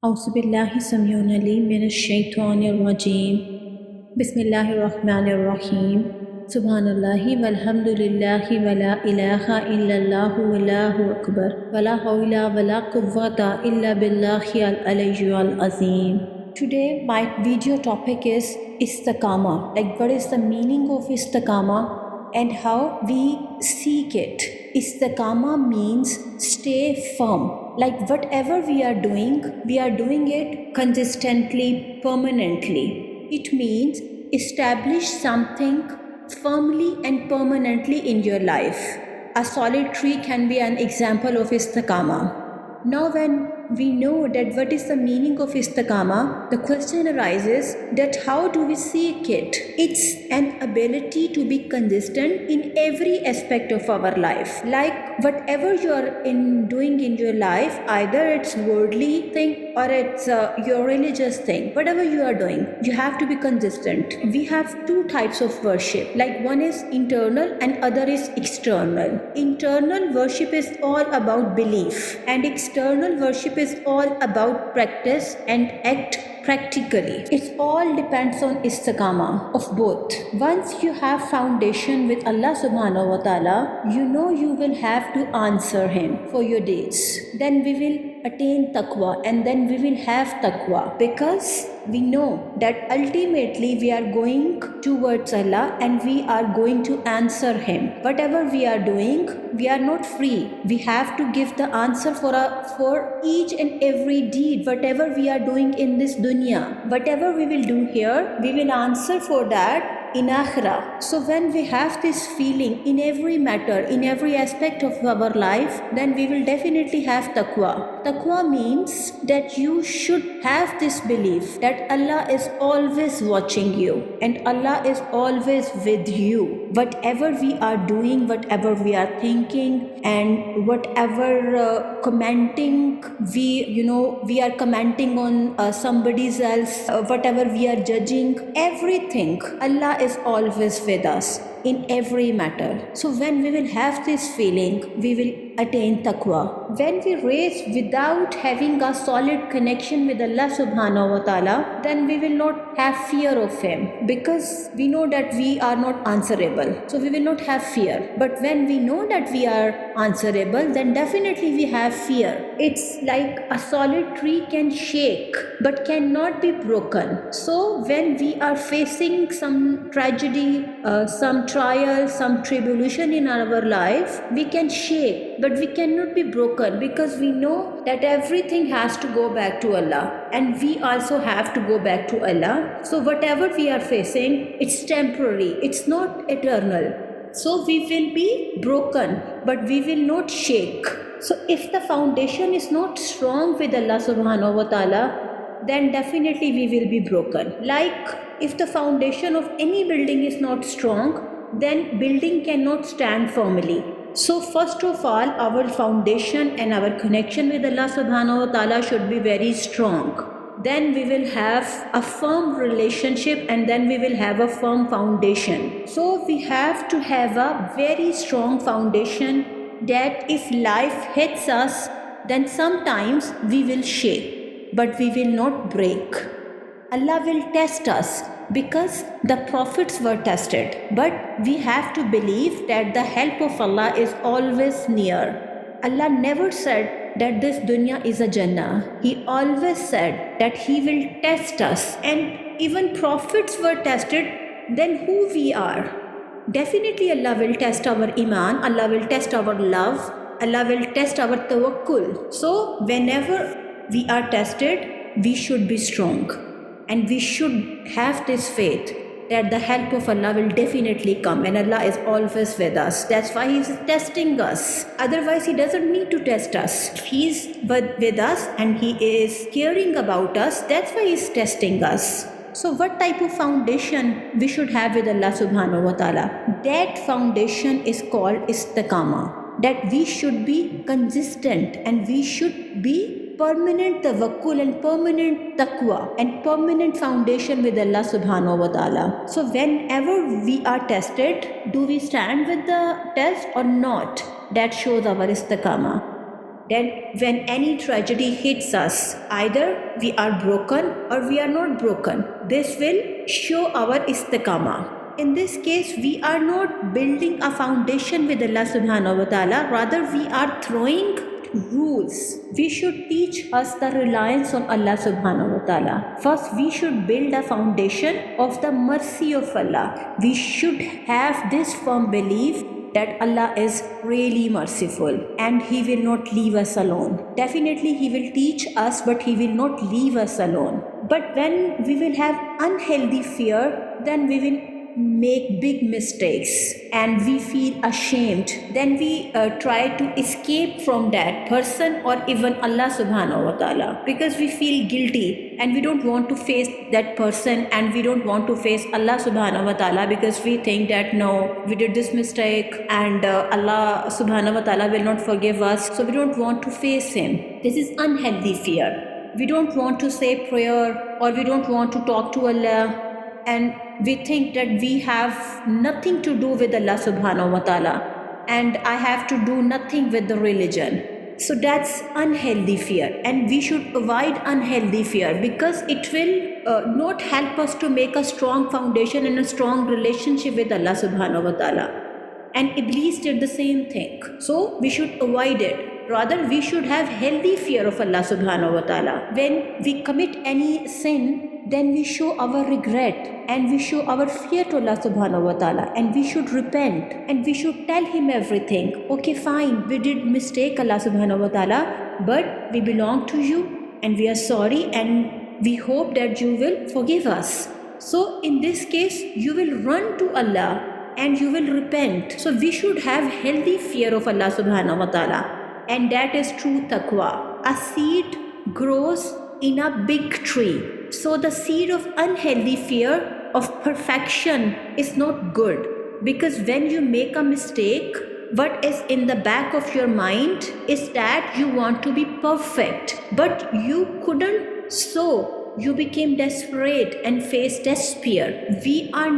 औज़ुबिल्लाहि समीउल अलीम मिनश्शैतानिर रजीम बिस्मिल्लाहिर रहमानिर रहीम सुब्हानल्लाहि वल्हम्दुलिल्लाहि वला इलाहा इल्लल्लाहु वल्लाहु अकबर वला हौला वला कुव्वता इल्ला बिल्लाहिल अलिय्यिल अज़ीम. Today my video topic is istiqama, like what is the meaning of istiqama and how we seek it. Istiqama means stay firm, like whatever we are doing it consistently, permanently. It means establish something firmly and permanently in your life. A solid tree can be an example of istiqama. Now, when we know that what is the meaning of istiqama, the question arises that how do we seek it? It's an ability to be consistent in every aspect of our life. Like whatever you are doing in your life, either it's worldly thing or it's your religious thing. Whatever you are doing, you have to be consistent. We have two types of worship. Like one is internal and other is external. Internal worship is all about belief, and external worship is all about practice and act practically. It all depends on istiqama of both. Once you have foundation with Allah subhanahu wa ta'ala, you know you will have to answer him for your deeds. Then we will attain taqwa, and then we will have taqwa, because we know that ultimately we are going towards Allah and we are going to answer him. Whatever we are doing, we are not free. We have to give the answer for each and every deed. Whatever we are doing in this dunya, whatever we will do here, we will answer for that in akhirah. So when we have this feeling in every matter, in every aspect of our life, then we will definitely have taqwa. Taqwa means that you should have this belief that Allah is always watching you and Allah is always with you. Whatever we are doing, whatever we are thinking, and whatever commenting, we are commenting on somebody's else, whatever we are judging, everything, Allah is always with us in every matter. So when we will have this feeling, we will attain taqwa. When we race without having a solid connection with Allah subhanahu wa ta'ala, then we will not have fear of him, because we know that we are not answerable. So we will not have fear. But when we know that we are answerable, then definitely we have fear. It's like a solid tree can shake but cannot be broken. So when we are facing some tragedy, some trial, some tribulation in our life, we can shake, but we cannot be broken, because we know that everything has to go back to Allah, and we also have to go back to Allah. So whatever we are facing, it's temporary, it's not eternal. So we will be broken, but we will not shake. So if the foundation is not strong with Allah subhanahu wa ta'ala, then definitely we will be broken. Like if the foundation of any building is not strong, then building cannot stand firmly. So first of all, our foundation and our connection with Allah subhanahu wa ta'ala should be very strong. Then we will have a firm relationship, and then we will have a firm foundation. So we have to have a very strong foundation, that if life hits us, then sometimes we will shake, but we will not break. Allah will test us, because the prophets were tested. But we have to believe that the help of Allah is always near. Allah never said that this dunya is a Jannah. He always said that He will test us. And even prophets were tested. Then who we are? Definitely Allah will test our iman, Allah will test our love, Allah will test our tawakkul. So whenever we are tested, we should be strong. And we should have this faith that the help of Allah will definitely come, and Allah is always with us. That's why He is testing us. Otherwise, He doesn't need to test us. He's with us and He is caring about us. That's why He's testing us. So what type of foundation we should have with Allah subhanahu wa ta'ala? That foundation is called istiqama. That we should be consistent, and we should be permanent tawakkul and permanent taqwa and permanent foundation with Allah subhanahu wa ta'ala. So whenever we are tested, do we stand with the test or not? That shows our istiqama. Then when any tragedy hits us, either we are broken or we are not broken. This will show our istiqamah. In this case, we are not building a foundation with Allah subhanahu wa ta'ala, rather we are throwing rules. We should teach us the reliance on Allah subhanahu wa ta'ala. First, we should build a foundation of the mercy of Allah. We should have this firm belief that Allah is really merciful and He will not leave us alone. Definitely He will teach us, but He will not leave us alone. But when we will have unhealthy fear, then we will make big mistakes and we feel ashamed. Then we try to escape from that person or even Allah subhanahu wa ta'ala, because we feel guilty and we don't want to face that person and we don't want to face Allah subhanahu wa ta'ala, because we think that no, we did this mistake and Allah subhanahu wa ta'ala will not forgive us, so we don't want to face Him. This is unhealthy fear. We don't want to say prayer or we don't want to talk to Allah, and we think that we have nothing to do with Allah subhanahu wa ta'ala and I have to do nothing with the religion. So that's unhealthy fear, and we should avoid unhealthy fear because it will not help us to make a strong foundation and a strong relationship with Allah subhanahu wa ta'ala. And Iblis did the same thing. So we should avoid it. Rather, we should have healthy fear of Allah subhanahu wa ta'ala. When we commit any sin, then we show our regret and we show our fear to Allah subhanahu wa ta'ala, and we should repent and we should tell Him everything. Okay, fine, we did mistake, Allah subhanahu wa ta'ala, but we belong to You and we are sorry and we hope that You will forgive us. So in this case, you will run to Allah and you will repent. So we should have healthy fear of Allah subhanahu wa ta'ala, and that is true taqwa. A seed grows in a big tree. So the seed of unhealthy fear of perfection is not good, because when you make a mistake, what is in the back of your mind is that you want to be perfect, but you couldn't, so you became desperate and faced despair. We are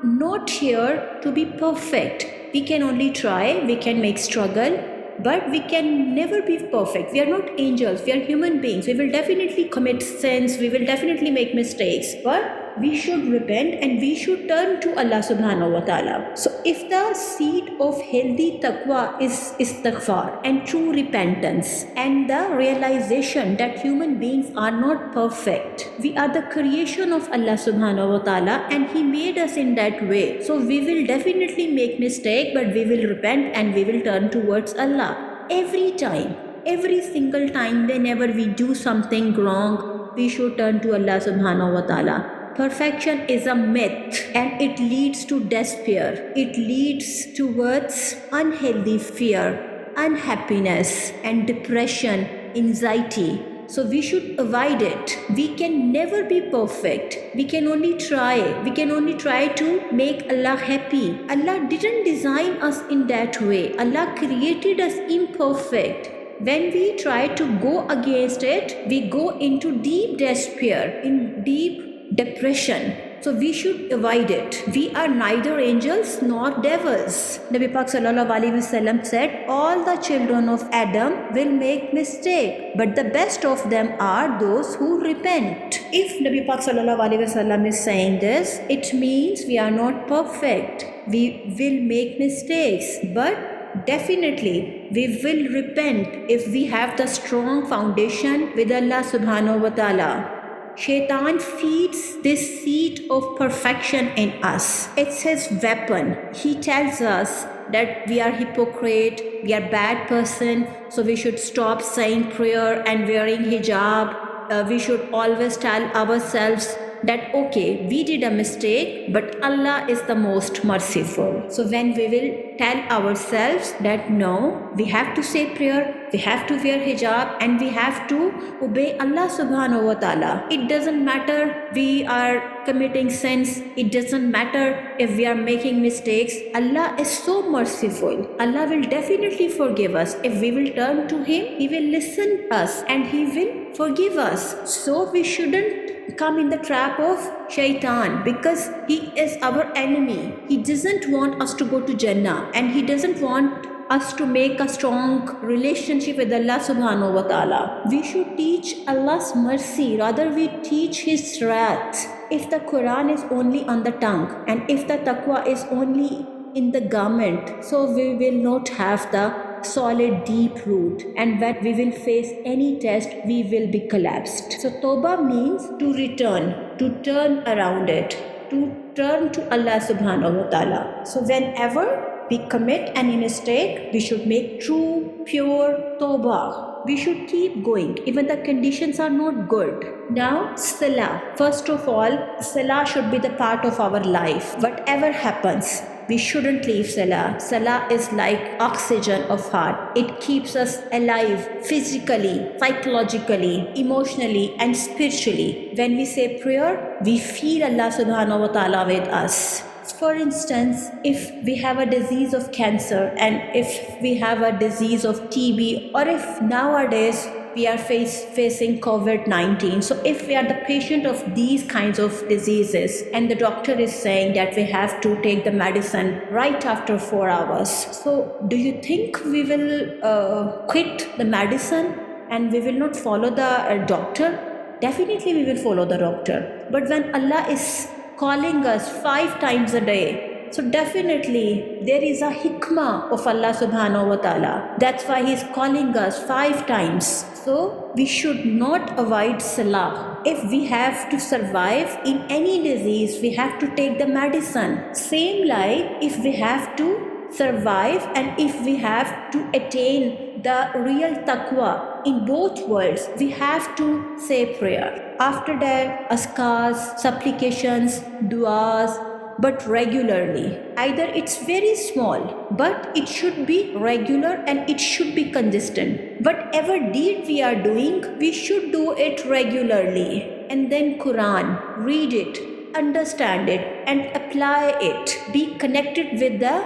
not here to be perfect. We can only try, we can make struggle, but we can never be perfect. We are not angels, we are human beings. We will definitely commit sins, we will definitely make mistakes, but we should repent and we should turn to Allah subhanahu wa ta'ala. So if the seed of healthy taqwa is istighfar and true repentance and the realization that human beings are not perfect, we are the creation of Allah subhanahu wa ta'ala and He made us in that way. So we will definitely make mistake, but we will repent and we will turn towards Allah. Every time, every single time, whenever we do something wrong, we should turn to Allah subhanahu wa ta'ala. Perfection is a myth and it leads to despair. It leads towards unhealthy fear, unhappiness and depression, anxiety. So we should avoid it. We can never be perfect. We can only try. We can only try to make Allah happy. Allah didn't design us in that way. Allah created us imperfect. When we try to go against it, we go into deep despair, in deep depression. So we should avoid it. We are neither angels nor devils. Nabi Pak sallallahu alaihi wasallam said, all the children of Adam will make mistake, but the best of them are those who repent. If Nabi Pak sallallahu alaihi wasallam is saying this, it means we are not perfect. We will make mistakes, but definitely we will repent if we have the strong foundation with Allah subhanahu wa ta'ala. Shaitan feeds this seed of perfection in us. It's his weapon. He tells us that we are hypocrite, we are bad person, so we should stop saying prayer and wearing hijab. We should always tell ourselves that okay, we did a mistake, but Allah is the most merciful. So when we will tell ourselves that no, we have to say prayer, we have to wear hijab and we have to obey Allah subhanahu wa ta'ala. It doesn't matter we are committing sins, it doesn't matter if we are making mistakes. Allah is so merciful. Allah will definitely forgive us. If we will turn to Him, He will listen us and He will forgive us. So we shouldn't come in the trap of Shaitan, because he is our enemy. He doesn't want us to go to Jannah and he doesn't want us to make a strong relationship with Allah subhanahu wa ta'ala. We should teach Allah's mercy, rather we teach His wrath. If the Quran is only on the tongue and if the taqwa is only in the garment, so we will not have the solid deep root, and when we will face any test we will be collapsed. So Tawbah means to return, to turn around it, to turn to Allah subhanahu wa ta'ala. So whenever we commit any mistake, we should make true, pure tawbah. We should keep going, even the conditions are not good. Now, salah. First of all, salah should be the part of our life. Whatever happens, we shouldn't leave salah. Salah is like oxygen of heart. It keeps us alive physically, psychologically, emotionally, and spiritually. When we say prayer, we feel Allah subhanahu wa ta'ala with us. For instance, if we have a disease of cancer and if we have a disease of TB, or if nowadays we are facing COVID-19. So if we are the patient of these kinds of diseases and the doctor is saying that we have to take the medicine right after 4 hours, so do you think we will quit the medicine and we will not follow the doctor? Definitely we will follow the doctor. But when Allah is calling us 5 times a day, so definitely there is a hikmah of Allah subhanahu wa ta'ala. That's why He's calling us 5 times. So we should not avoid salah. If we have to survive in any disease, we have to take the medicine. Same like if we have to survive and if we have to attain the real taqwa in both worlds, we have to say prayer. After that, askars, supplications, duas, but regularly. Either it's very small, but it should be regular and it should be consistent. Whatever deed we are doing, we should do it regularly. And then Quran, read it, understand it, and apply it. Be connected with the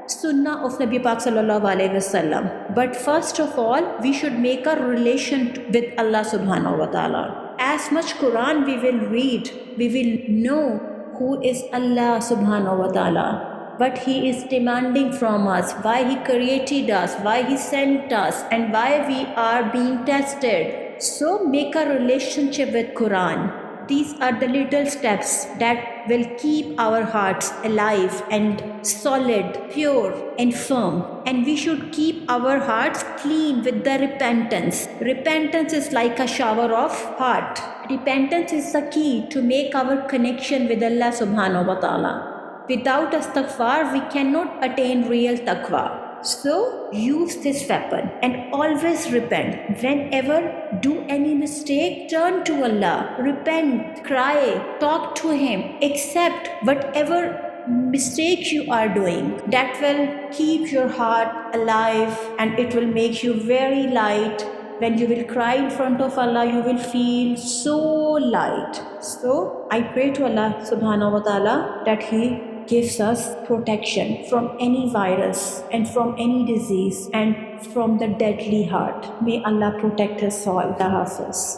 Sunnah of Nabi Pak Sallallahu Alaihi Wasallam. But first of all, we should make a relation with Allah Subhanahu Wa Ta'ala. As much Quran we will read, we will know who is Allah Subhanahu Wa Ta'ala, what He is demanding from us, why He created us, why He sent us, and why we are being tested. So make a relationship with Quran. These are the little steps that will keep our hearts alive and solid, pure and firm. And we should keep our hearts clean with the repentance. Repentance is like a shower of heart. Repentance is the key to make our connection with Allah subhanahu wa ta'ala. Without istighfar, we cannot attain real taqwa. So use this weapon and always repent. Whenever do any mistake, turn to Allah, repent, cry, talk to Him, accept whatever mistake you are doing. That will keep your heart alive and it will make you very light. When you will cry in front of Allah, you will feel so light. So I pray to Allah subhanahu wa ta'ala that He gives us protection from any virus and from any disease and from the deadly heart. May Allah protect us all. Allah Hafiz.